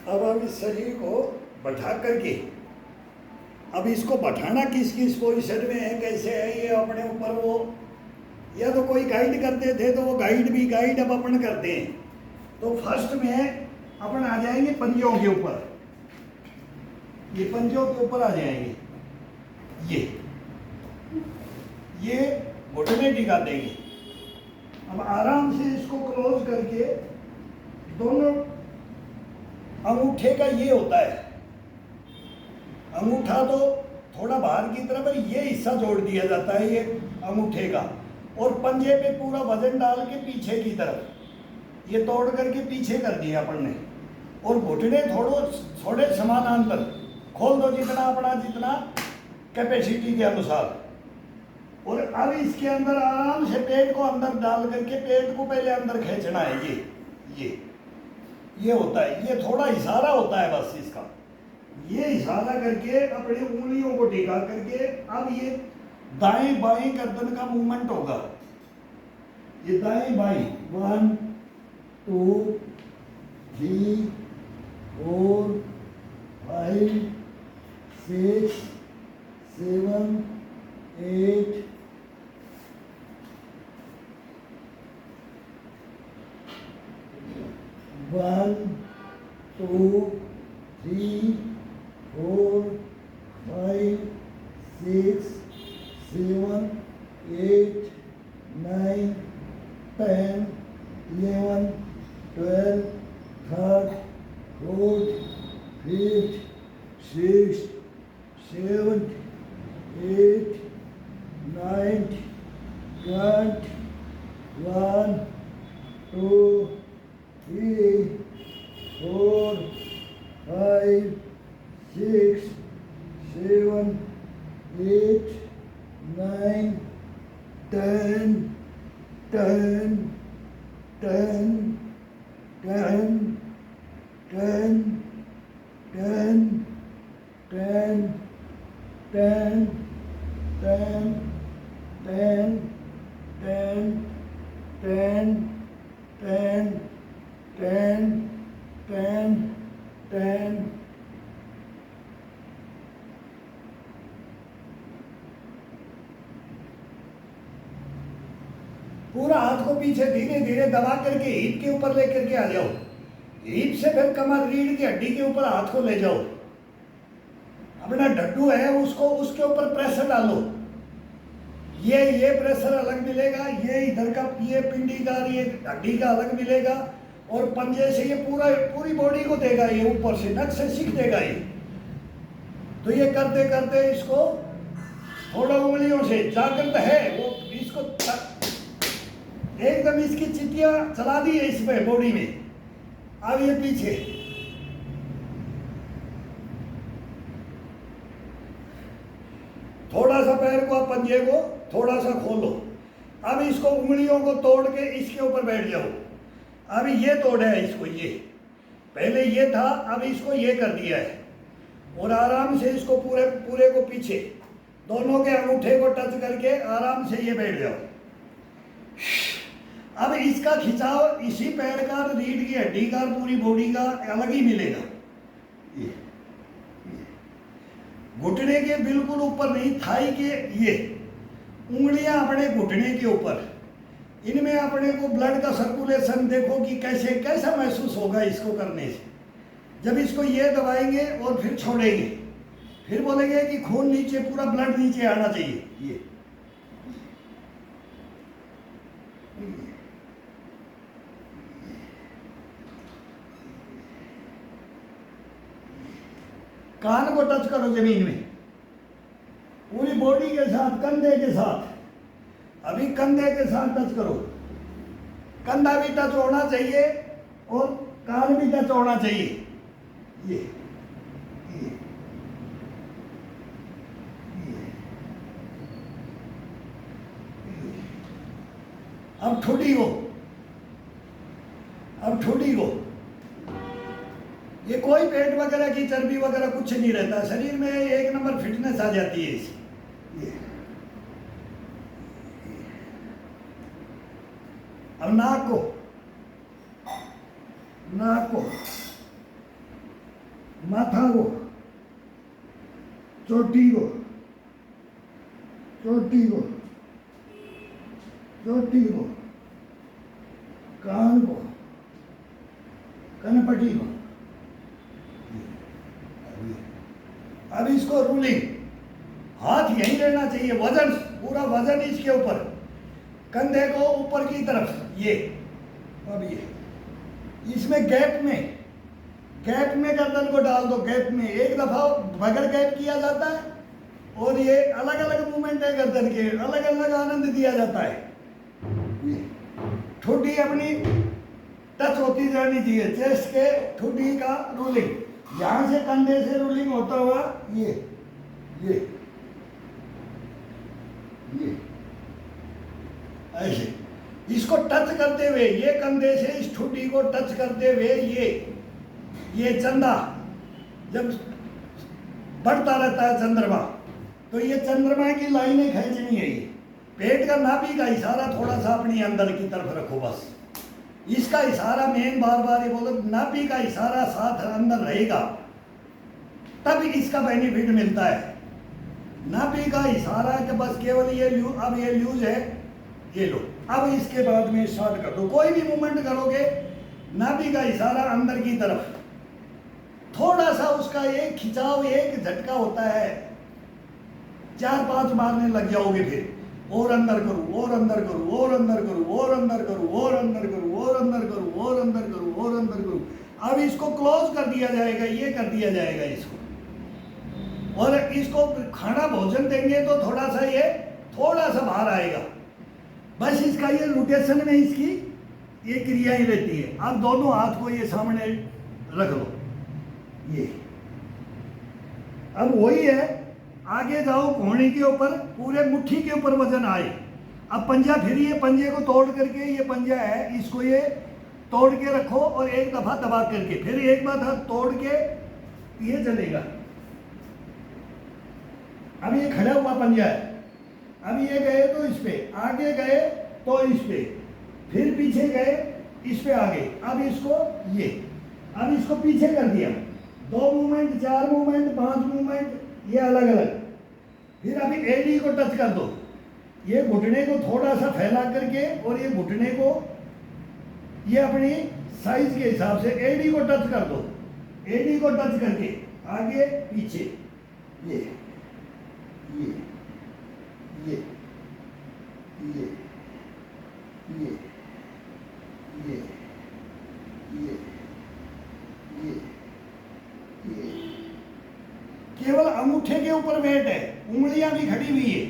अब हम इस शरीर को बैठा करके, अब इसको बैठाना किस किस पोजीशन में है, कैसे है, ये अपने ऊपर वो या तो कोई गाइड करते थे तो वो गाइड अब अपन करते हैं। तो फर्स्ट में अपन आ जाएंगे पंजों के ऊपर, ये पंजों के ऊपर आ जाएंगे, ये घुटने टिका देंगे। अब आराम से इसको क्लोज करके दोनों अंगूठे का ये होता है, अंगूठा तो थोड़ा बाहर की तरफ है, ये हिस्सा जोड़ दिया जाता है ये अंगूठे का, और पंजे पे पूरा वजन डाल के पीछे की तरफ ये तोड़ करके पीछे कर दिया अपन ने, और घुटने थोड़े समानांतर खोल दो जितना अपना जितना कैपेसिटी के अनुसार। और अब इसके अंदर आराम से पेट को अंदर डाल करके पेट को पहले अंदर खींचना है, ये होता है, ये थोड़ा इशारा होता है बस इसका, ये इशारा करके अपनी उंगलियों को टिका करके अब ये दाएं बाएं गर्दन का मूवमेंट होगा, ये दाएं बाएं 1 2 3 4 5 6 7 8 1 2 3 4 5 6 7 8 9 10 11 12 13 14 15 16 17 8 9 10 1 2 3 4 5 6 7 8 9 10 10 10 10 10 10 10 10 10 10 10 10 10 10 10 10 पूरा हाथ को पीछे धीरे धीरे दबा करके हिप के ऊपर लेकर के आ जाओ, हिप से फिर कमर रीढ़ की हड्डी के ऊपर हाथ को ले जाओ, अपना डड्डू है उसको उसके ऊपर प्रेशर डालो, ये प्रेशर अलग मिलेगा, ये इधर का ये पिंडी का ये हड्डी का अलग मिलेगा, और पंजे से ये पूरी बॉडी को देगा, ये ऊपर से नक से सीख देगा ये। तो ये करते करते इसको थोड़ा उंगलियों से जागृत है वो इसको एकदम इसकी चिटिया चला दी है इसमें बॉडी में। अब ये पीछे थोड़ा सा पैर को पंजे को थोड़ा सा खोलो, अब इसको उंगलियों को तोड़ के इसके ऊपर बैठ जाओ। अब ये तोड़ा है इसको, ये पहले ये था, अब इसको ये कर दिया है, और आराम से इसको पूरे को पीछे दोनों के अंगूठे को टच करके आराम से ये बैठ जाओ। अब इसका खिंचाव इसी पैर का, रीढ़ की हड्डी का, पूरी बॉडी का अलग ही मिलेगा। घुटने के बिल्कुल ऊपर नहीं, थाई के ये उंगलियां अपने घुटने के ऊपर, इनमें अपने को ब्लड का सर्कुलेशन देखो कि कैसा महसूस होगा इसको करने से। जब इसको ये दबाएंगे और फिर छोड़ेंगे, फिर बोलेंगे कि खून नीचे, पूरा ब्लड नीचे आना चाहिए। ये कान को टच करो जमीन में, पूरी बॉडी के साथ, कंधे के साथ, अभी कंधे के साथ टच करो, कंधा भी टच होना चाहिए और कान भी टच होना चाहिए। ये अब ठुडी को, ये कोई पेट वगैरह की चर्बी वगैरह कुछ नहीं रहता शरीर में, एक नंबर फिटनेस आ जाती है इसकी। अब नाक को माथा को, चोटी को, चोटी को, चोटी को, कान को, कनपटी को। अब इसको रूलिंग, हाथ यहीं रहना चाहिए, वजन, पूरा वजन इसके ऊपर, कंधे को ऊपर की तरफ, ये। अब ये इसमें गैप में गर्दन को डाल दो, गैप में एक दफा बगैर गैप किया जाता है, और ये अलग अलग मूवमेंट है गर्दन के, अलग अलग आनंद दिया जाता है। ठुड्डी अपनी टच होती जानी चाहिए, चेस्ट के ठुड्डी का रूलिंग, यहां से कंधे से रूलिंग होता हुआ ये ऐसे, इसको टच करते हुए, ये कंधे से इस ठुड्डी को टच करते हुए, ये चंदा जब बढ़ता रहता है चंद्रमा, तो ये चंद्रमा की लाइनें खींचनी है। ये पेट का नाभि का इशारा थोड़ा सा अपनी अंदर की तरफ रखो, बस इसका इशारा मेन, बार बार ये बोलो, नाभि का इशारा साथ अंदर रहेगा, तब इसका बेनिफिट मिलता है। नाभि का इशारा कि बस केवल ये अब ये लूज है, ये लो, अब इसके बाद में स्टार्ट कर दो। कोई भी मूवमेंट करोगे, नाभि का इशारा अंदर की तरफ, थोड़ा सा उसका एक खिंचाव, एक झटका होता है, 4-5 मारने लग जाओगे, फिर और अंदर करूं, और अंदर करूं, और अंदर करूं, और अंदर करूं, और अंदर करूं, और अंदर करूं, और अंदर करूं, और अंदर करूं। अब इसको क्लोज कर दिया जाएगा, ये कर दिया जाएगा इसको, और इसको खाना भोजन देंगे तो थोड़ा सा ये थोड़ा सा बाहर आएगा, बस इसका ये रोटेशन में इसकी ये क्रियाएं रहती है। अब दोनों हाथ को ये सामने रख लो, ये अब वही है, आगे जाओ, कोहनी के ऊपर, पूरे मुट्ठी के ऊपर वजन आए। अब पंजा, फिर ये पंजे को तोड़ करके, ये पंजा है, इसको ये तोड़ के रखो, और एक दफा दबा करके, फिर एक बार हाथ तोड़ के ये चलेगा। अब ये खड़ा हुआ पंजा है, अब ये गए तो इस पे, आगे गए तो इस पे, फिर पीछे गए इस पे आगे, अब इसको ये, अब इसको पीछे कर दिया, 2 मूवमेंट, 4 मूवमेंट, 5 मूवमेंट, ये अलग अलग। फिर अभी एडी को टच कर दो, ये घुटने को थोड़ा सा फैला करके, और ये घुटने को ये अपनी साइज के हिसाब से एडी को टच कर दो, एडी को टच करके आगे पीछे, ये ये ये ये ये ये ये ये ये केवल अंगूठे के ऊपर वेट है, उंगलियां भी खड़ी हुई है,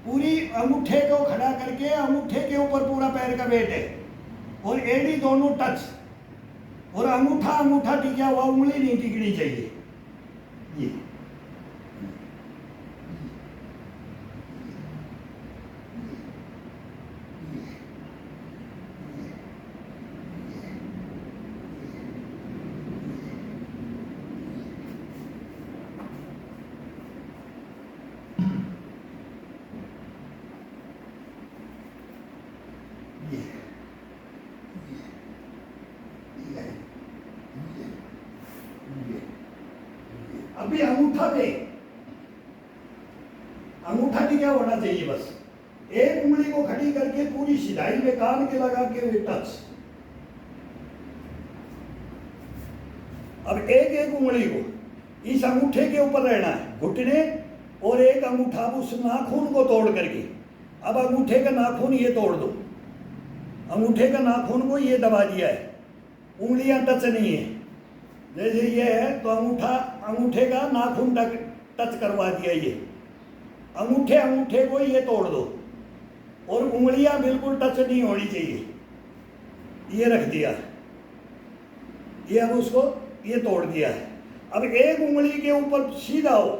पूरी अंगूठे को खड़ा करके अंगूठे के ऊपर पूरा पैर का वेट है, और एड़ी दोनों टच, और अंगूठा टिका हुआ, उंगली नहीं टिकनी चाहिए। ये अभी अंगूठा टिका होना चाहिए, बस एक उंगली को खड़ी करके पूरी सिलाई में कान के लगा के वे टच। अब एक उंगली को इस अंगूठे के ऊपर रहना है, घुटने, और एक अंगूठा उस नाखून को तोड़ करके, अब अंगूठे का नाखून ये तोड़ दो, अंगूठे का नाखून को ये दबा दिया है, उंगलियां टच नहीं है, जैसे ये है तो अंगूठे का नाखून टच करवा दिया, ये अंगूठे को ये तोड़ दो, और उंगलियां बिल्कुल टच नहीं होनी चाहिए, ये रख दिया, ये अब उसको ये तोड़ दिया है। अब एक उंगली के ऊपर सीधा हो,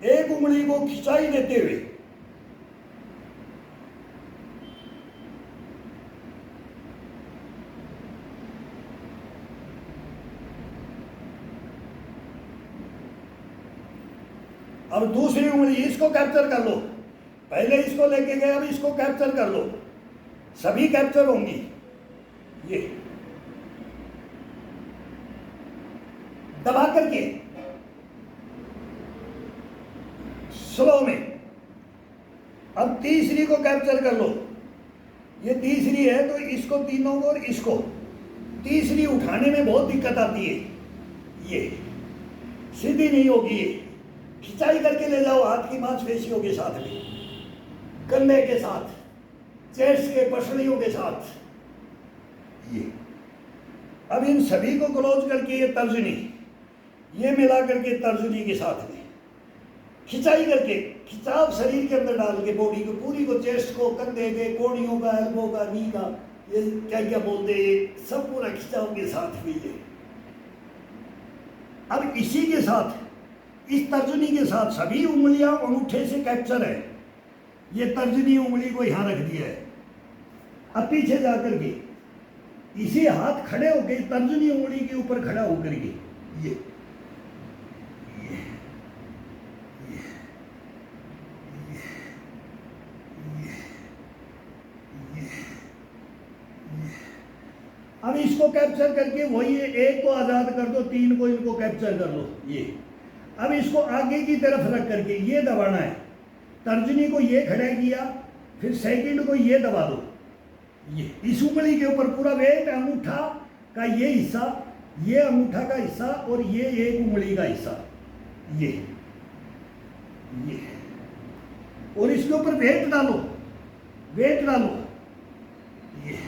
एक उंगली को खिंचाई देते हुए, अब दूसरी उंगली इसको कैप्चर कर लो, पहले इसको लेके गए, अब इसको कैप्चर कर लो, सभी कैप्चर होंगी। ये दबा करके स्लो में। अब तीसरी को कैप्चर कर लो, ये तीसरी है तो इसको तीनों को और इसको, तीसरी उठाने में बहुत दिक्कत आती है, ये सीधी नहीं होगी, ये खिंचाई करके ले जाओ हाथ की मांसपेशियों के साथ में, कंधे के साथ, चेस्ट के पसलियों के साथ, ये। अब इन सभी को क्लोज करके ये तर्जनी, ये मिला करके तर्जनी के साथ में खिंचाई करके, खिंचाव शरीर के अंदर डाल के बॉडी को पूरी को, चेस्ट को, कंधे के, कोहनियों का, एल्बो का, नी का, ये क्या क्या बोलते हैं, सब पूरा खिंचाव के साथ भी ये। अब इसी के साथ, इस तर्जनी के साथ सभी उंगलियां अंगूठे से कैप्चर है, ये तर्जनी उंगली को यहां रख दिया है। अब पीछे जाकर के इसी हाथ खड़े होकर तर्जनी उंगली के ऊपर खड़ा होकर के ये अब इसको कैप्चर करके वही एक को आज़ाद कर दो, तीन को इनको कैप्चर कर लो, ये। अब इसको आगे की तरफ रख करके ये दबाना है, तर्जनी को ये खड़ा किया, फिर सेकंड को ये दबा दो, ये इस उंगली के ऊपर पूरा वेट, अंगूठा का ये हिस्सा, ये अंगूठा का हिस्सा और ये एक उंगली का हिस्सा, ये और इसके ऊपर वेट डालो, वेट डालो, ये।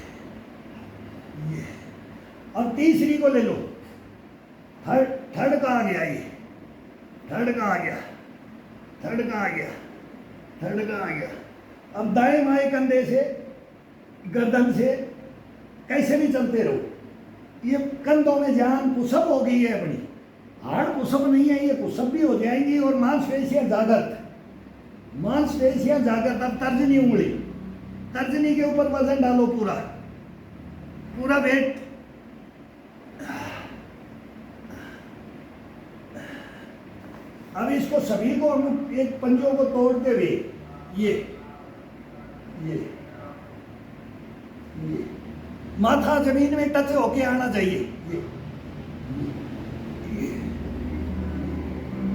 अब तीसरी को ले लो, थर्ड का आ गया, ये थर्ड का आ गया, थर्ड का आ गया, थर्ड का आ गया। अब दाएं बाएं कंधे से, गर्दन से कैसे भी चलते रहो, ये कंधों में जान पुशअप हो गई है अपनी, हार्ड पुशअप नहीं है, ये पुशअप भी हो जाएंगी और मांसपेशियां जागृत, मांसपेशियां जागृत। अब तर्जनी उंगली, तर्जनी के ऊपर वजन डालो, पूरा पूरा वेट, अब इसको सभी को हम एक पंजों को तोड़ते हुए ये माथा जमीन में टच होके आना चाहिए, ये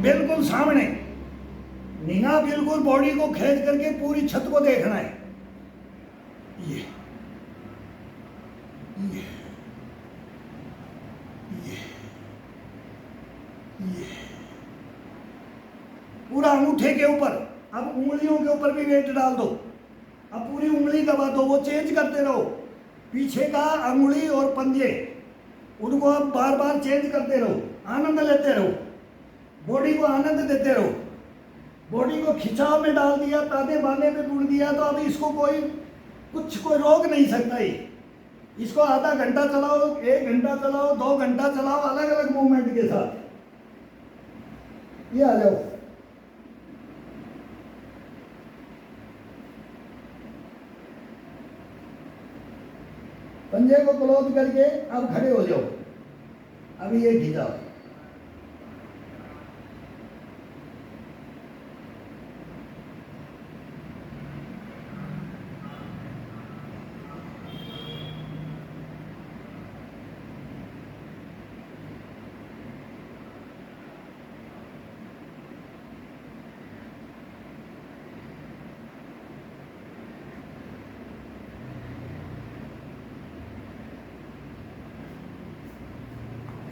बिल्कुल सामने, निगाह बिल्कुल बॉडी को खींच करके पूरी छत को देखना है, ये पूरा अंगूठे के ऊपर। अब उंगलियों के ऊपर भी वेट डाल दो, अब पूरी उंगली दबा दो, वो चेंज करते रहो, पीछे का अंगुली और पंजे, उनको अब बार बार चेंज करते रहो, आनंद लेते रहो, बॉडी को आनंद देते रहो। बॉडी को खिंचाव में डाल दिया, ताने बाने पे बुन दिया, तो अब इसको कोई रोक नहीं सकता ही। इसको आधा घंटा चलाओ, 1 घंटा चलाओ, 2 घंटा चलाओ, अलग अलग मूवमेंट के साथ। ये आ जाओ, पंजे को क्लोज करके अब खड़े हो जाओ, अभी ये खिंचाओ,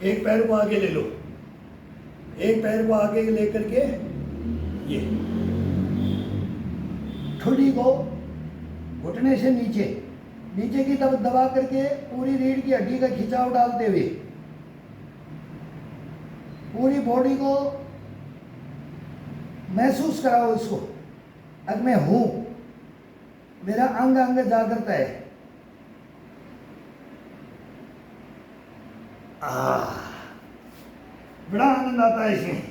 एक पैर को आगे ले लो, एक पैर को आगे लेकर के ये ठुड्डी को घुटने से नीचे, नीचे की तरफ दबा करके पूरी रीढ़ की हड्डी का खिंचाव डालते हुए पूरी बॉडी को महसूस कराओ इसको, अब मैं हूं, मेरा अंग अंग जागृत है। बड़ा आनंद आता है इसमें।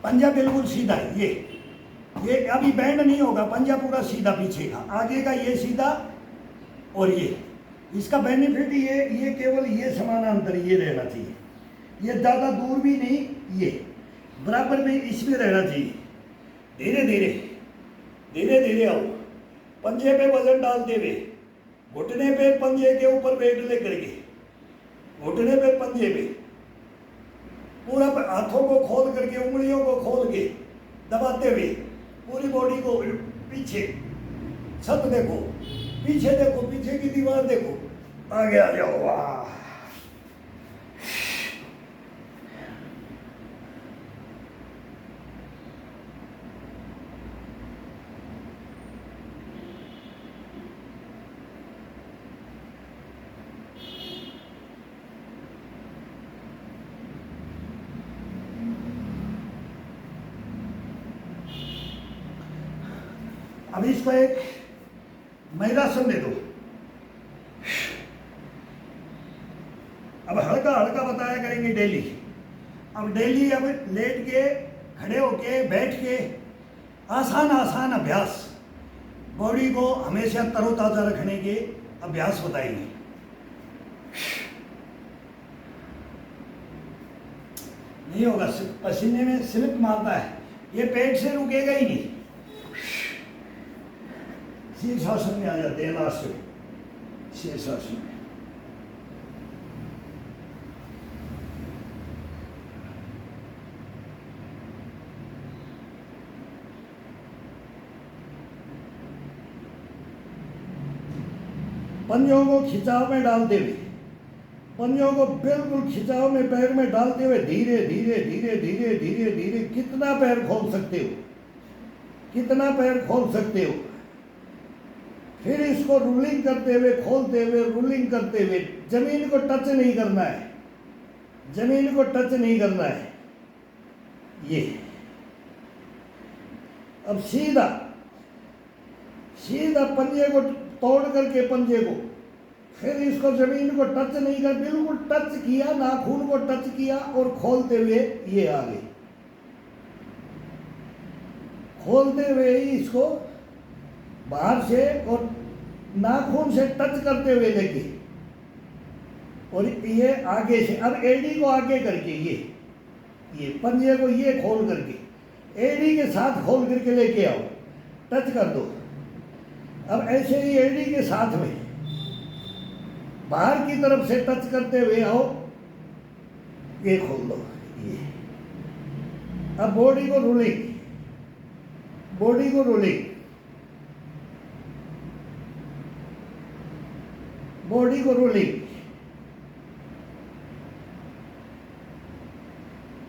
पंजा बिल्कुल सीधा है, ये अभी बैंड नहीं होगा, पंजा पूरा सीधा पीछे का, आगे का ये सीधा और ये। इसका बेनिफिट ये केवल ये समानांतर ये रहना चाहिए, ये ज़्यादा दूर भी नहीं, ये बराबर में इसमें रहना चाहिए। धीरे धीरे धीरे धीरे आओ, पंजे पे वजन डालते हुए, घुटने पे पंजे के ऊपर वेट लेकर के, घुटने पे पंजे पे पूरा हाथों को खोल करके, उंगलियों को खोल के दबाते हुए पूरी बॉडी को पीछे, छत देखो, पीछे देखो, पीछे की दीवार देखो, आगे आ जाओ। वाह, अब इसको एक महिलासन दे दो। अब हल्का हल्का बताया करेंगे डेली। अब डेली अब लेट के, खड़े होके, बैठ के, आसान आसान अभ्यास, बॉडी को हमेशा तरोताजा रखने के अभ्यास बताएंगे। नहीं होगा, पसीने में स्लिप मारता है, ये पेट से रुकेगा ही नहीं। शीर्षासन में आ जाते हैं लास्ट में, शीर्षासन में। पंजों को खिंचाव में डालते हुए, पंजों को बिल्कुल खिंचाव में पैर में डालते हुए धीरे धीरे धीरे धीरे धीरे धीरे कितना पैर खोल सकते हो, कितना पैर खोल सकते हो। फिर इसको रूलिंग करते हुए, खोलते हुए, रूलिंग करते हुए, जमीन को टच नहीं करना है, जमीन को टच नहीं करना है। ये अब सीधा सीधा पंजे को तोड़ करके, पंजे को फिर इसको जमीन को टच नहीं कर, बिल्कुल टच किया, नाखून को टच किया और खोलते हुए ये आगे, खोलते हुए ही इसको बाहर से और नाखून से टच करते हुए लेके, और ये आगे से, अब एडी को आगे करके ये पंजे को ये खोल करके एडी के साथ खोल करके लेके आओ, टच कर दो। अब ऐसे ही एडी के साथ में बाहर की तरफ से टच करते हुए आओ, ये खोल दो। ये अब बॉडी को रूलिंग, बॉडी को रूलिंग, बॉडी को रूलिंग,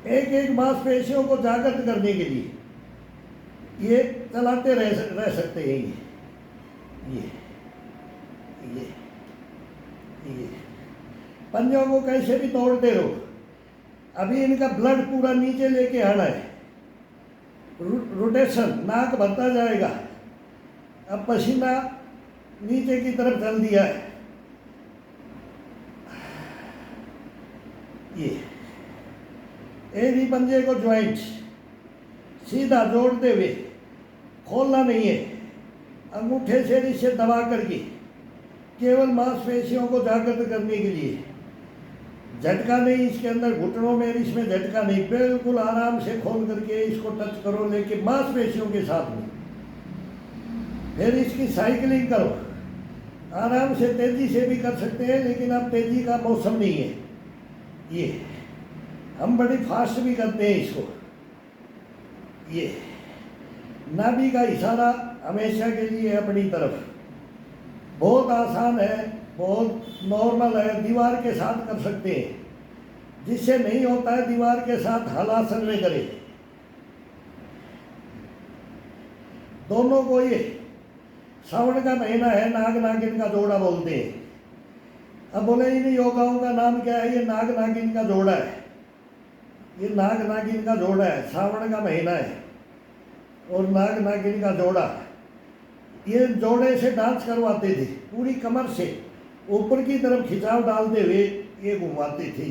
एक एक मांसपेशियों को जागृत करने के लिए ये चलाते रह सकते हैं। ये पंजों को कैसे भी तोड़ते रहो। अभी इनका ब्लड पूरा नीचे लेके आना है, रोटेशन, नाक भरता जाएगा। अब पसीना नीचे की तरफ चल दिया है। ये एडी पंजे को ज्वाइंट सीधा जोड़ते हुए, खोलना नहीं है, अंगूठे से इसे दबा करके केवल मांसपेशियों को जागृत करने के लिए। झटका नहीं इसके अंदर, घुटनों में इसमें झटका नहीं, बिल्कुल आराम से खोल करके इसको टच करो लेके मांसपेशियों के साथ में। फिर इसकी साइकिलिंग करो, आराम से, तेजी से भी कर सकते हैं, लेकिन अब तेजी का मौसम नहीं है। ये हम बड़ी फास्ट भी करते हैं इसको। ये नाभि का इशारा हमेशा के लिए अपनी तरफ, बहुत आसान है, बहुत नॉर्मल है, दीवार के साथ कर सकते हैं। जिससे नहीं होता है दीवार के साथ हलासन में करें। दोनों को ये श्रावण का महीना है, नाग नागिन का जोड़ा बोलते हैं। अब बोले इन योगाओं का नाम क्या है? ये नाग नागिन का जोड़ा है, ये नाग नागिन का जोड़ा है। श्रावण का महीना है और नाग नागिन का जोड़ा, ये जोड़े से डांस करवाते थे, पूरी कमर से ऊपर की तरफ खिंचाव डालते हुए ये घुमाते थे।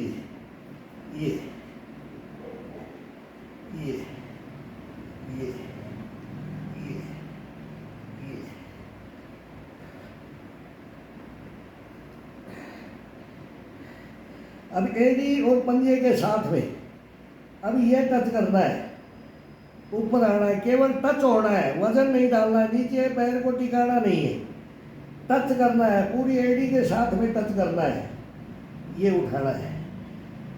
ये ये ये ये अब एडी और पंजे के साथ में अब ये टच करना है, ऊपर आना है, केवल टच होना है, वजन नहीं डालना है, नीचे पैर को टिकाना नहीं है, टच करना है, पूरी एडी के साथ में टच करना है, ये उठाना है।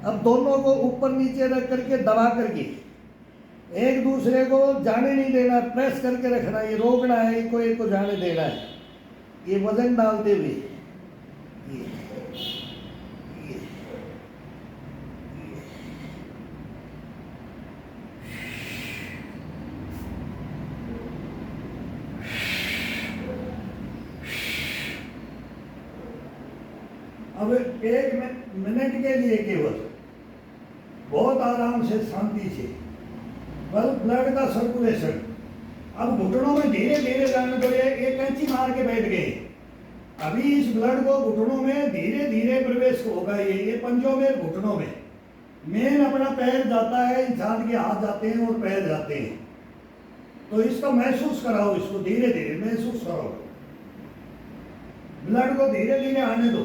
अब दोनों को ऊपर नीचे रख करके दबा करके एक दूसरे को जाने नहीं देना, प्रेस करके रखना, ये रोकना है, एक को जाने देना है, ये वजन डालते हुए ये ये अब 1 मिनट के लिए केवल बहुत आराम से शांति से ब्लड का सर्कुलेशन। अब घुटनों में धीरे धीरे जाने को एक कैंची मार के बैठ गए, अभी इस ब्लड को घुटनों में धीरे धीरे प्रवेश होगा, ये पंजों में घुटनों में मेन अपना पैर जाता है, इंसान के हाथ जाते हैं और पैर जाते हैं, तो इसको महसूस कराओ, इसको धीरे धीरे महसूस करो, ब्लड को धीरे धीरे आने दो।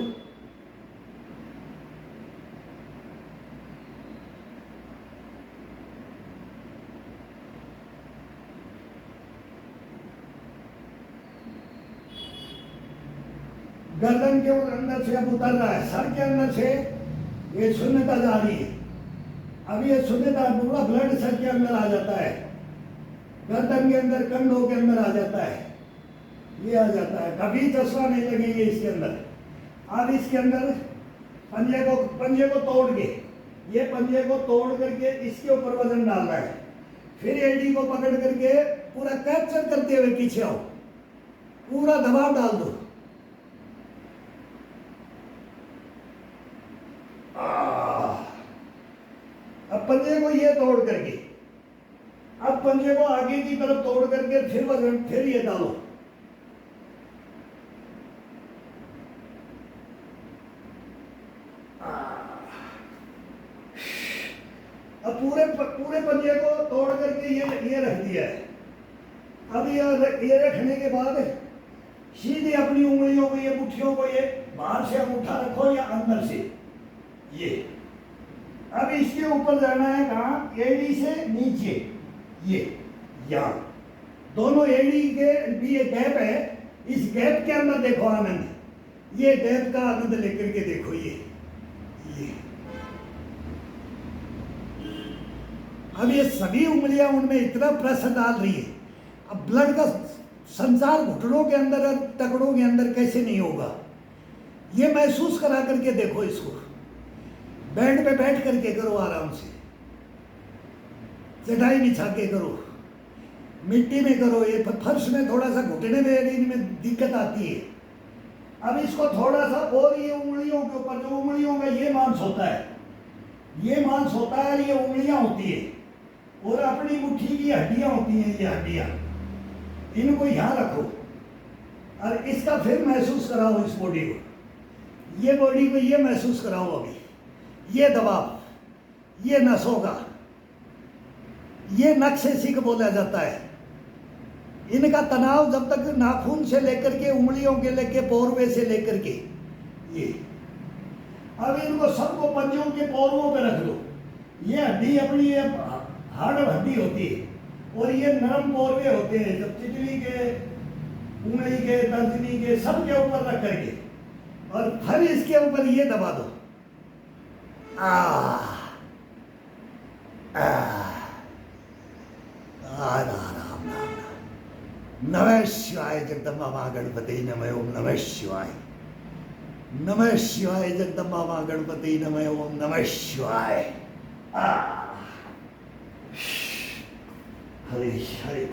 गर्दन के अंदर से अब उतर रहा है, सर के अंदर से ये शून्यता जा रही है, अब ये शून्यता पूरा ब्लड सर के अंदर आ जाता है, गर्दन के अंदर, कंधों के अंदर आ जाता है, ये आ जाता है, कभी चश्मा नहीं लगेंगे इसके अंदर। अब इसके अंदर पंजे को तोड़ के, ये पंजे को तोड़ करके इसके ऊपर वजन डालना है, फिर एडी को पकड़ करके पूरा कैप्चर करते हुए पीछे आओ, पूरा दबाव डाल दो। अब पंजे को ये तोड़ करके, अब पंजे को आगे की तरफ तोड़ करके फिर वजन, फिर ये डालो, अब पूरे पंजे को तोड़ करके ये रख दिया है। अब ये रखने के बाद सीधे अपनी उंगलियों को, ये मुट्ठियों को, ये बाहर से अंगूठा रखो या अंदर से, ये अब इसके ऊपर जाना है, कहाँ, एडी से नीचे, ये यहाँ दोनों एडी के भी ये गैप है, इस गैप के अंदर देखो आनंद, ये गैप का आनंद लेकर के देखो, ये अब ये सभी उंगलियां उनमें इतना प्रेशर डाल रही है, अब ब्लड का संचार घुटनों के अंदर और टकड़ों के अंदर कैसे नहीं होगा, ये महसूस करा करके देखो, इसको बेड पे बैठ करके करो, आराम से चटाई बिछा के करो, मिट्टी में करो, ये फर्श में थोड़ा सा घुटने में इनमें दिक्कत आती है। अब इसको थोड़ा सा और ये उंगलियों के ऊपर, जो उंगलियों में ये मांस होता है, ये मांस होता है, ये उंगलियां होती है, और अपनी मुट्ठी की हड्डियां होती हैं, ये हड्डियां, इनको यहाँ रखो और इसका फिर महसूस कराओ, इस बॉडी को, ये बॉडी को ये महसूस कराओ, अभी ये दबाव, ये नसों का, ये नक्शेसिक बोला जाता है, इनका तनाव जब तक नाखून से लेकर के उंगलियों के लेके पोरवे से लेकर के ये, अब इनको सबको पंजों के पोरवों पे रख दो, ये हड्डी अपनी ये हार्ड हड्डी होती है, और ये नरम पोरवे होते हैं, जब चिटली के, उंगली के, तर्जनी के, सब के ऊपर रख करके, और फिर इसके ऊपर ये दबा दो, नमः शिवाय जगदम्बा मां गणपति नमः ओम नमः शिवाय, नमः शिवाय जगदम्बा मां गणपति नमः ओम नमः शिवाय। हरे हरे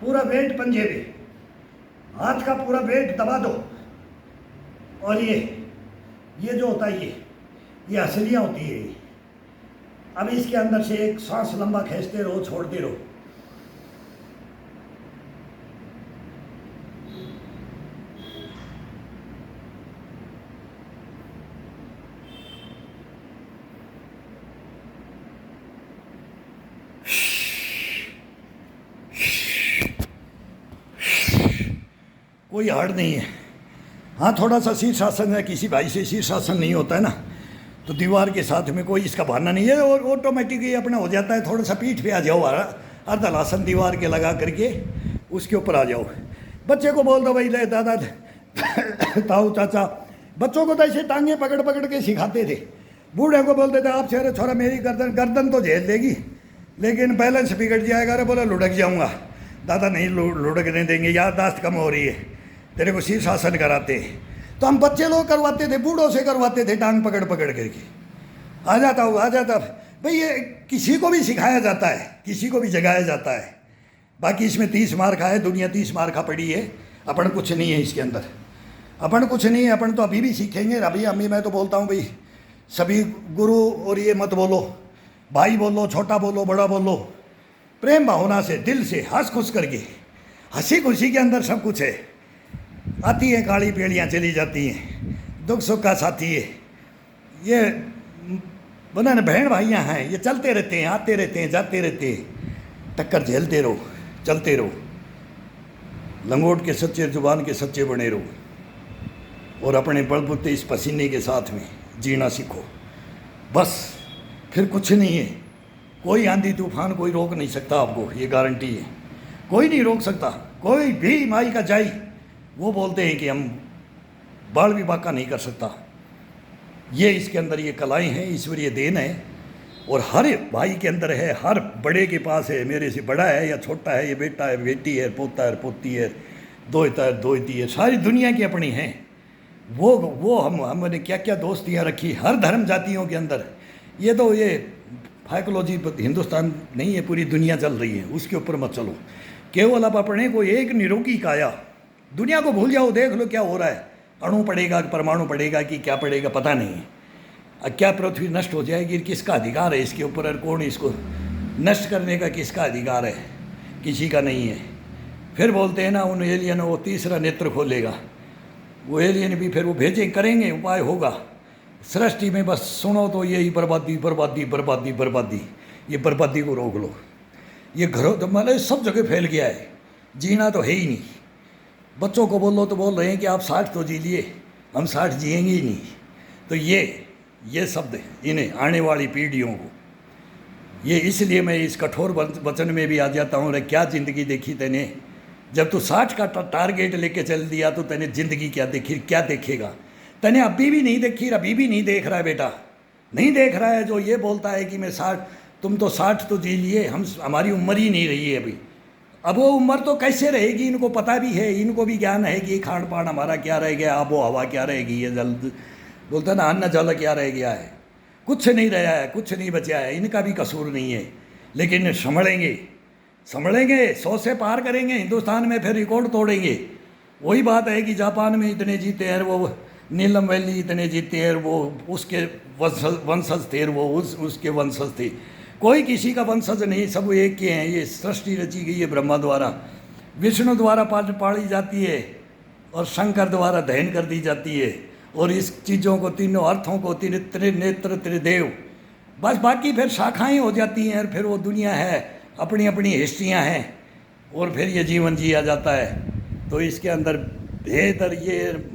पूरा वेट पंजे पे, हाथ का पूरा वेट दबा दो। और ये जो होता है ये हसलियाँ होती है। अब इसके अंदर से एक सांस लंबा खींचते रहो, छोड़ते रहो। कोई हार्ड नहीं है। हाँ, थोड़ा सा शीर्षासन है, किसी भाई से शीर्षासन नहीं होता है ना, तो दीवार के साथ में कोई इसका बहाना नहीं है और ऑटोमेटिकली अपना हो जाता है। थोड़ा सा पीठ पे आ जाओ, अर्धलासन दीवार के लगा करके उसके ऊपर आ जाओ। बच्चे को बोल दो भाई ले दादा ताऊ चाचा, बच्चों को तो ऐसे टांगे पकड़ पकड़ के सिखाते थे। बूढ़े को बोलते थे आप शेरे छोरा मेरी गर्दन तो झेल लेगी लेकिन बैलेंस बिगड़ जाएगा। अरे बोला लुढ़क जाऊँगा। दादा नहीं लुढ़कने देंगे, याददाश्त कम हो रही है, तेरे को शीर्षासन कराते। तो हम बच्चे लोग करवाते थे, बूढ़ों से करवाते थे, टांग पकड़ पकड़ करके। आ जाता हूँ, आ जाता भाई। ये किसी को भी सिखाया जाता है, किसी को भी जगाया जाता है। बाकी इसमें 30 मार खा है, दुनिया 30 मार खा पड़ी है। अपन कुछ नहीं है इसके अंदर, अपन कुछ नहीं है। अपन तो अभी भी सीखेंगे। अभी अम्मी मैं तो बोलता हूँ भाई सभी गुरु और ये मत बोलो, भाई बोलो, छोटा बोलो, बड़ा बोलो, प्रेम भावना से, दिल से, हंस खुश करके। हंसी खुशी के अंदर सब कुछ है। आती हैं काली पेड़ियाँ चली जाती हैं, दुख सुख का साथी है। ये बना बहन भाइयाँ हैं, ये चलते रहते हैं, आते रहते हैं, जाते रहते हैं। टक्कर झेलते रहो, चलते रहो, लंगोट के सच्चे, जुबान के सच्चे बने रहो और अपने बलबूते इस पसीने के साथ में जीना सीखो। बस फिर कुछ नहीं है। कोई आंधी तूफान कोई रोक नहीं सकता आपको, ये गारंटी है। कोई नहीं रोक सकता, कोई भी माई का जाई। वो बोलते हैं कि हम बाल विवाह का नहीं कर सकता। ये इसके अंदर ये कलाएँ हैं, ईश्वरीय देन है और हर भाई के अंदर है, हर बड़े के पास है। मेरे से बड़ा है या छोटा है, ये बेटा है, बेटी है, पोता है, पोती है, दोहता है, दोहती है, सारी दुनिया की अपनी हैं। वो हमने क्या क्या दोस्तियाँ रखी हर धर्म जातियों के अंदर। ये तो ये फाइकोलॉजी हिंदुस्तान नहीं है, पूरी दुनिया चल रही है, उसके ऊपर मत चलो। केवल अब अपने को एक निरोगी काया, दुनिया को भूल जाओ, देख लो क्या हो रहा है। अणु पड़ेगा, परमाणु पड़ेगा कि क्या पड़ेगा पता नहीं है। क्या पृथ्वी नष्ट हो जाएगी, किसका अधिकार है इसके ऊपर, और कौन इसको नष्ट करने का किसका अधिकार है? किसी का नहीं है। फिर बोलते हैं ना उन एलियन वो तीसरा नेत्र खोलेगा, वो एलियन भी फिर वो भेजें, करेंगे, उपाय होगा। सृष्टि में बस सुनो तो यही बर्बादी बर्बादी बर्बादी बर्बादी। ये बर्बादी को रोक लो। ये घरों तो मतलब सब जगह फैल गया है, जीना तो है ही नहीं। बच्चों को बोलो तो बोल रहे हैं कि आप 60 तो जी लिए, हम 60 जिएंगे ही नहीं। तो ये शब्द इन्हें आने वाली पीढ़ियों को, ये इसलिए मैं इस कठोर वचन में भी आ जाता हूँ। रे क्या ज़िंदगी देखी तेने, जब तू 60 का टारगेट लेके चल दिया तो तेने ज़िंदगी क्या देखी, क्या देखेगा? तने अभी भी नहीं देखी, अभी भी नहीं देख रहा है बेटा, नहीं देख रहा है। जो ये बोलता है कि मैं 60, तुम तो 60 तो जी लिए, हमारी उम्र ही नहीं रही है अभी। अब वो उम्र तो कैसे रहेगी, इनको पता भी है, इनको भी ज्ञान है कि खान पान हमारा क्या रह गया, आबो हवा क्या रहेगी, ये जल बोलता ना अन्न जल क्या रह गया है। कुछ नहीं रहा है, कुछ नहीं बचा है, इनका भी कसूर नहीं है। लेकिन संभलेंगे, 100 से पार करेंगे, हिंदुस्तान में फिर रिकॉर्ड तोड़ेंगे। वही बात है कि जापान में इतने जीते हैं, वो नीलम वैली इतने जीते हैं, वो उसके वंशज थे, वो उसके वंशज थे। कोई किसी का वंशज नहीं, सब एक के हैं। ये सृष्टि रची गई है ब्रह्मा द्वारा, विष्णु द्वारा पाली जाती है और शंकर द्वारा दहन कर दी जाती है। और इस चीज़ों को, तीनों अर्थों को, त्रिनेत्र त्रिदेव, बस बाकी फिर शाखाएं हो जाती हैं। और फिर वो दुनिया है, अपनी अपनी हिस्ट्रियाँ हैं और फिर ये जीवन जिया जाता है। तो इसके अंदर भेद और ये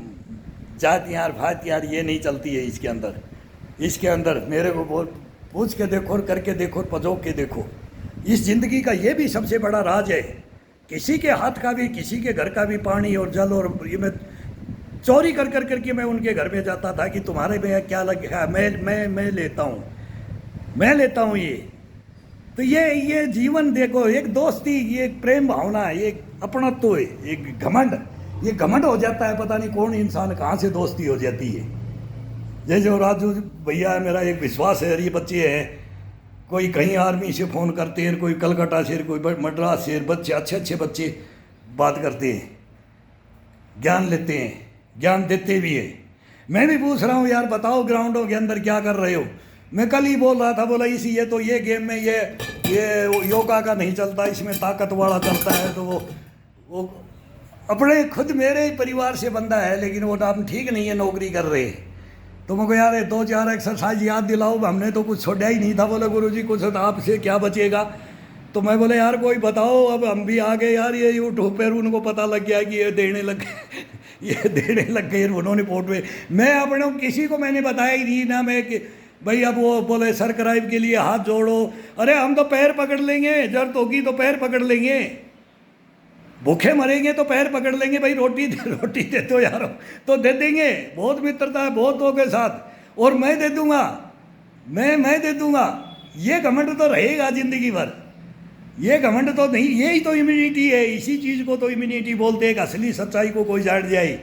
जातियाँ और भातियाँ ये नहीं चलती है इसके अंदर। इसके अंदर मेरे को पूछ के देखो और करके देखो और पजो के देखो। इस ज़िंदगी का ये भी सबसे बड़ा राज है। किसी के हाथ का भी, किसी के घर का भी पानी और जल, और ये मैं चोरी कर करके मैं उनके घर में जाता था कि तुम्हारे में क्या लगा, मैं लेता हूँ ये। तो ये जीवन देखो, एक दोस्ती, ये एक प्रेम भावना, ये अपनत्व है, एक घमंड, ये घमंड हो जाता है। पता नहीं कौन इंसान कहाँ से दोस्ती हो जाती है। जैसे वो राजू भैया है, मेरा एक विश्वास है, ये बच्चे हैं, कोई कहीं आर्मी से फ़ोन करते हैं, कोई कलकत्ता से, कोई मद्रास से, बच्चे अच्छे अच्छे बच्चे बात करते हैं, ज्ञान लेते हैं, ज्ञान देते भी है। मैं भी पूछ रहा हूँ यार बताओ ग्राउंडों के अंदर क्या कर रहे हो। मैं कल ही बोल रहा था, बोला इसी ये तो ये गेम में ये योगा का नहीं चलता, इसमें ताकत वाला चलता है। तो वो अपने खुद मेरे ही परिवार से बंदा है, लेकिन वो नाम ठीक नहीं है, नौकरी कर रहे। तो मुझको यार 2-4 एक्सरसाइज याद दिलाओ, हमने तो कुछ छोड़ा ही नहीं था। बोले गुरुजी कुछ आपसे क्या बचेगा। तो मैं बोले यार कोई बताओ। अब हम भी आ गए यार, ये यूट्यूब पर उनको पता लग गया कि ये देने लग गए ये देने लग गए उन्होंने पोर्ट में। मैं अपने किसी को मैंने बताया ही नहीं ना, मैं कि भाई अब वो बोले सब्सक्राइब के लिए हाथ जोड़ो। अरे हम तो पैर पकड़ लेंगे, जरूरत होगी तो पैर पकड़ लेंगे, भूखे मरेंगे तो पैर पकड़ लेंगे। भाई रोटी दे दो यार, तो दे देंगे। बहुत मित्रता है बहुतों के साथ, और मैं दे दूंगा, मैं दे दूंगा। ये घमंड तो रहेगा जिंदगी भर, ये घमंड तो नहीं। यही तो इम्यूनिटी है, इसी चीज़ को तो इम्यूनिटी बोलते हैं। असली सच्चाई को कोई जान जाए,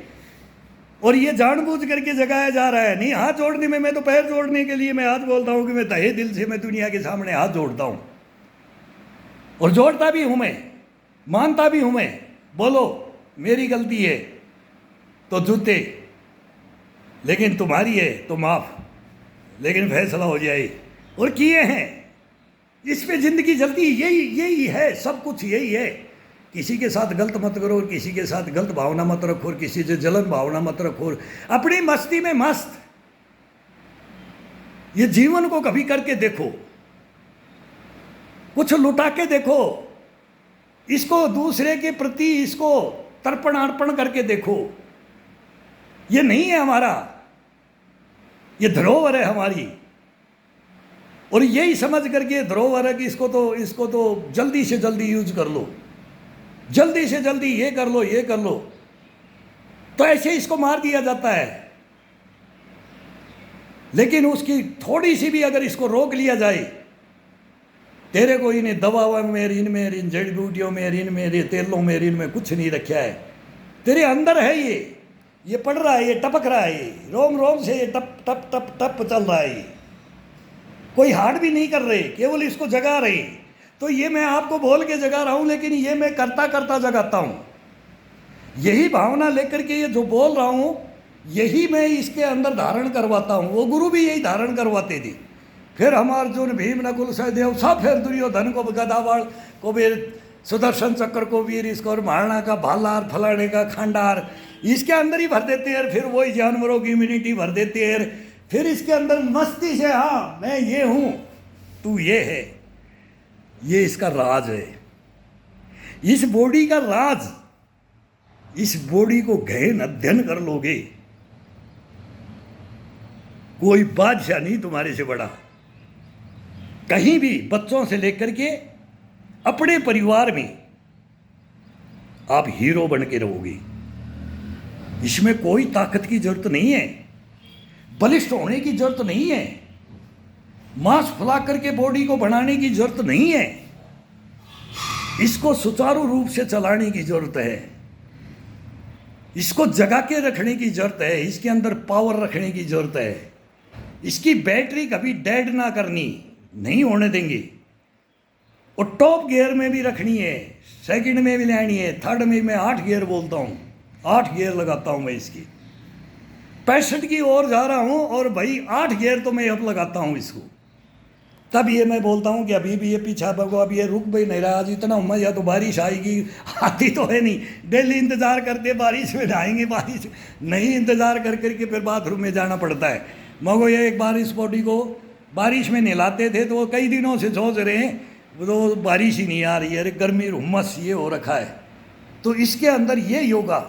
और ये जानबूझ करके जगाया जा रहा है। नहीं हाथ जोड़ने में, मैं तो पैर जोड़ने के लिए मैं हाथ बोलता हूँ कि मैं तहे दिल से मैं दुनिया के सामने हाथ जोड़ता हूँ, और जोड़ता भी हूँ मैं, मानता भी हूँ मैं। बोलो मेरी गलती है तो जूते, लेकिन तुम्हारी है तो माफ, लेकिन फैसला हो जाए। और किए हैं, इस पे जिंदगी चलती। यही है, सब कुछ यही है। किसी के साथ गलत मत करो, और किसी के साथ गलत भावना मत रखो, और किसी से जलन भावना मत रखो। अपनी मस्ती में मस्त, ये जीवन को कभी करके देखो, कुछ लुटा के देखो, इसको दूसरे के प्रति इसको तर्पण अर्पण करके देखो। ये नहीं है हमारा, ये धरोहर है हमारी। और यही समझ करके धरोहर है कि इसको तो जल्दी से जल्दी यूज कर लो, जल्दी से जल्दी ये कर लो, ये कर लो। तो ऐसे इसको मार दिया जाता है। लेकिन उसकी थोड़ी सी भी अगर इसको रोक लिया जाए, तेरे को इन्हें दवाओं में, इनमें, इन जड़ी बूटियों में, इनमें, तेलों में, इनमें कुछ नहीं रखा है, तेरे अंदर है। ये पड़ रहा है, ये टपक रहा है, रोम रोम से ये टप टप टप टप चल रहा है। कोई हार्ड भी नहीं कर रहे, केवल इसको जगा रहे। तो ये मैं आपको बोल के जगा रहा हूँ, लेकिन ये मैं करता करता जगाता हूँ। यही भावना लेकर के ये जो बोल रहा हूँ, यही मैं इसके अंदर धारण करवाता हूँ। वो गुरु भी यही धारण करवाते थे। फिर हम अर्जुन, भीम, नकुल, सहदेव सब, फिर दुर्योधन को गदावाड़ को भी, सुदर्शन चक्र को वीर, इसको और महारणा का भालार, फलाने का खंडार, इसके अंदर ही भर देते हैं। फिर वही जानवरों की इम्यूनिटी भर देते हैं। फिर इसके अंदर मस्ती से, हाँ मैं ये हूँ, तू ये है। ये इसका राज है, इस बॉडी का राज। इस बॉडी को गहन अध्ययन कर लोगे, कोई बादशाह नहीं तुम्हारे से बड़ा। कहीं भी बच्चों से लेकर के अपने परिवार में आप हीरो बन के रहोगे। इसमें कोई ताकत की जरूरत नहीं है, बलिष्ठ होने की जरूरत नहीं है, मांस फुला करके बॉडी को बनाने की जरूरत नहीं है। इसको सुचारू रूप से चलाने की जरूरत है, इसको जगा के रखने की जरूरत है, इसके अंदर पावर रखने की जरूरत है। इसकी बैटरी कभी डेड ना करनी, नहीं होने देंगे। और टॉप गियर में भी रखनी है, सेकंड में भी लानी है, थर्ड में मैं 8 गियर बोलता हूँ, 8 गियर लगाता हूँ मैं इसकी। 65 की ओर जा रहा हूँ, और भाई 8 गियर तो मैं अब लगाता हूँ इसको। तब ये मैं बोलता हूँ कि अभी भी ये पीछा भगो, अब ये रुक भी नहीं रहा। आज इतना उम्र, या तो बारिश आएगी, आती तो है नहीं। डेली इंतज़ार करते बारिश में नहाएंगे, बारिश नहीं, इंतज़ार कर करके फिर बाथरूम में जाना पड़ता है। मगर ये एक बार इस बॉडी को बारिश में नहलाते थे, तो वो कई दिनों से सोच रहे हैं तो बारिश ही नहीं आ रही है, अरे गर्मी हुम्मस ये हो रखा है। तो इसके अंदर ये योगा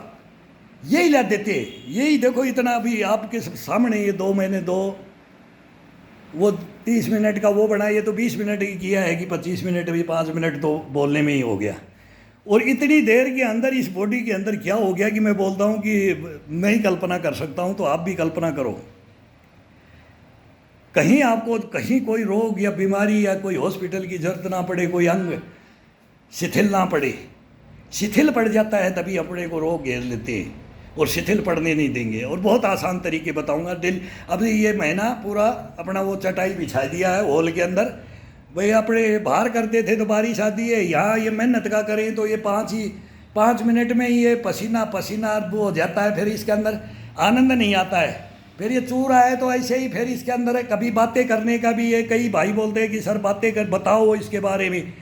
यही ला देते, यही देखो इतना अभी आपके सामने ये 2 महीने 2 वो 30 मिनट का वो बना, ये तो 20 मिनट ही किया है कि 25 मिनट भी 5 मिनट तो बोलने में ही हो गया। और इतनी देर के अंदर इस बॉडी के अंदर क्या हो गया कि मैं बोलता हूँ कि मैं ही कल्पना कर सकता हूँ, तो आप भी कल्पना करो। कहीं आपको कहीं कोई रोग या बीमारी या कोई हॉस्पिटल की जरूरत ना पड़े, कोई अंग शिथिल ना पड़े। शिथिल पड़ जाता है तभी अपने को रोग घेर लेते हैं, और शिथिल पड़ने नहीं देंगे। और बहुत आसान तरीके बताऊंगा। अभी ये महीना पूरा अपना वो चटाई बिछा दिया है हॉल के अंदर, भाई अपने बाहर करते थे तो बारिश आती है, यहाँ ये मेहनत का करें तो ये 5 मिनट में ही ये पसीना पसीना वो हो जाता है, फिर इसके अंदर आनंद नहीं आता है। फिर ये चूरा है तो ऐसे ही फिर इसके अंदर है, कभी बातें करने का भी है, कई भाई बोलते हैं कि सर बातें कर बताओ इसके बारे में।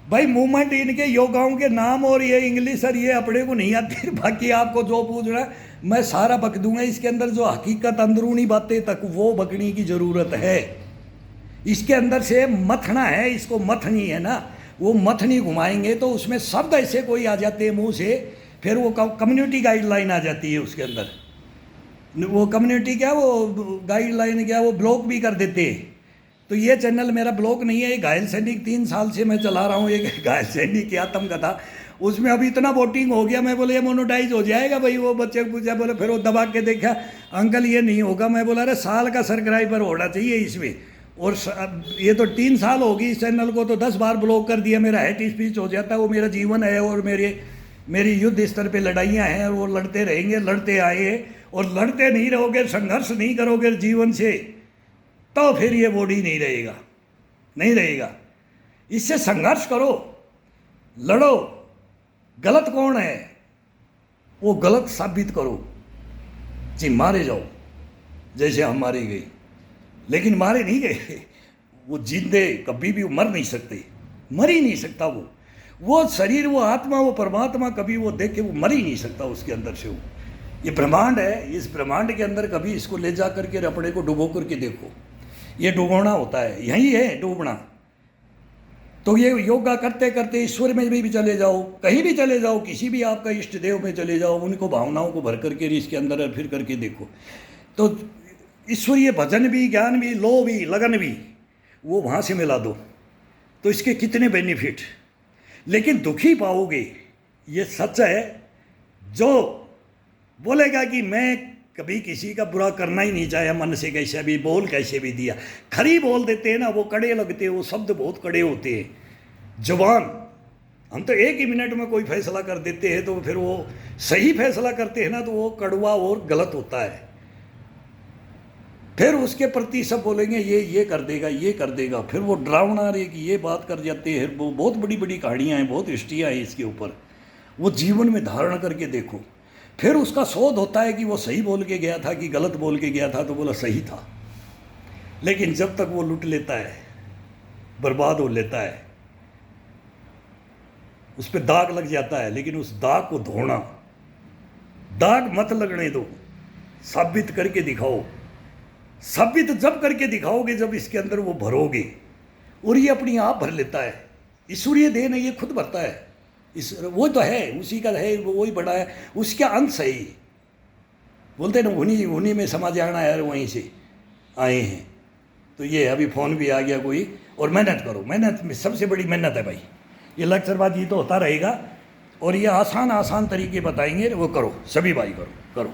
भाई मूवमेंट इनके योगाओं के नाम और ये इंग्लिश और ये अपने को नहीं आती, बाकी आपको जो पूछना है मैं सारा बक दूंगा। इसके अंदर जो हकीकत अंदरूनी बातें तक वो बकने की ज़रूरत है। इसके अंदर से मथना है, इसको मथनी है ना, वो मथनी घुमाएंगे तो उसमें शब्द ऐसे कोई आ जाते हैं मुंह से, फिर वो कम्युनिटी गाइडलाइन आ जाती है उसके अंदर। वो कम्युनिटी क्या, वो गाइडलाइन क्या, वो ब्लॉक भी कर देते हैं। तो ये चैनल मेरा ब्लॉक नहीं है, ये घायल सैनिक 3 साल से मैं चला रहा हूँ, एक घायल सैनिक की आत्मकथा। उसमें अभी इतना वोटिंग हो गया, मैं बोले ये मोनोटाइज हो जाएगा भाई। वो बच्चे को पूछा, बोले फिर वो दबा के देखा, अंकल ये नहीं होगा। मैं बोला अरे साल का सब्सक्राइबर होना चाहिए इसमें, और ये तो 3 साल होगी इस चैनल को, तो 10 बार ब्लॉक कर दिया। मेरा हेट स्पीच हो जाता है, वो मेरा जीवन है और मेरी युद्ध स्तर पे लड़ाइयाँ हैं, वो लड़ते रहेंगे, लड़ते आए। और लड़ते नहीं रहोगे, संघर्ष नहीं करोगे जीवन से, तो फिर ये बॉडी नहीं रहेगा, नहीं रहेगा। इससे संघर्ष करो, लड़ो। गलत कौन है वो गलत साबित करो, जी मारे जाओ जैसे हम मारे गए, लेकिन मारे नहीं गए। वो जिंदे कभी भी मर नहीं सकते, मर ही नहीं सकता। वो शरीर, वो आत्मा, वो परमात्मा कभी वो देख के वो मर ही नहीं सकता उसके अंदर से। वो ये ब्रह्मांड है, इस ब्रह्मांड के अंदर कभी इसको ले जा करके अपने को डुबो करके देखो। ये डूबना होता है, यही है डूबना। तो ये योगा करते करते ईश्वर में भी चले जाओ, कहीं भी चले जाओ, किसी भी आपका इष्ट देव में चले जाओ, उनको भावनाओं को भर करके इसके अंदर फिर करके देखो, तो ईश्वरीय भजन भी, ज्ञान भी, लो भी, लगन भी, वो वहाँ से मिला दो। तो इसके कितने बेनिफिट, लेकिन दुखी पाओगे, ये सच है। जो बोलेगा कि मैं कभी किसी का बुरा करना ही नहीं चाहे, मन से कैसे भी बोल कैसे भी दिया, खरी बोल देते हैं ना, वो कड़े लगते हैं, वो शब्द बहुत कड़े होते हैं। जवान हम तो 1 ही मिनट में कोई फैसला कर देते हैं, तो फिर वो सही फैसला करते हैं ना, तो वो कड़वा और गलत होता है। फिर उसके प्रति सब बोलेंगे ये कर देगा, ये कर देगा, फिर वो डरावना रे कि ये बात कर जाते हैं। वो बहुत बड़ी बड़ी कहानियाँ हैं, बहुत हिस्ट्रियाँ हैं इसके ऊपर। वो जीवन में धारण करके देखो, फिर उसका शोध होता है कि वो सही बोल के गया था कि गलत बोल के गया था। तो बोला सही था, लेकिन जब तक वो लूट लेता है, बर्बाद हो लेता है, उस पर दाग लग जाता है। लेकिन उस दाग को धोना, दाग मत लगने दो, साबित करके दिखाओ। साबित जब करके दिखाओगे जब इसके अंदर वो भरोगे, और ये अपनी आप भर लेता है। ईश्वरीय देन है, ये खुद भरता है। वो तो है, उसी का है, वो वही बड़ा है, उसका अंश है। बोलते ना उन्हीं में समा जाना यार, वहीं से आए हैं। तो ये अभी फ़ोन भी आ गया कोई। और मेहनत करो, मेहनत में सबसे बड़ी मेहनत है भाई। ये लेक्चरबाजी तो होता रहेगा, और ये आसान तरीके बताएंगे, वो करो, सभी भाई करो।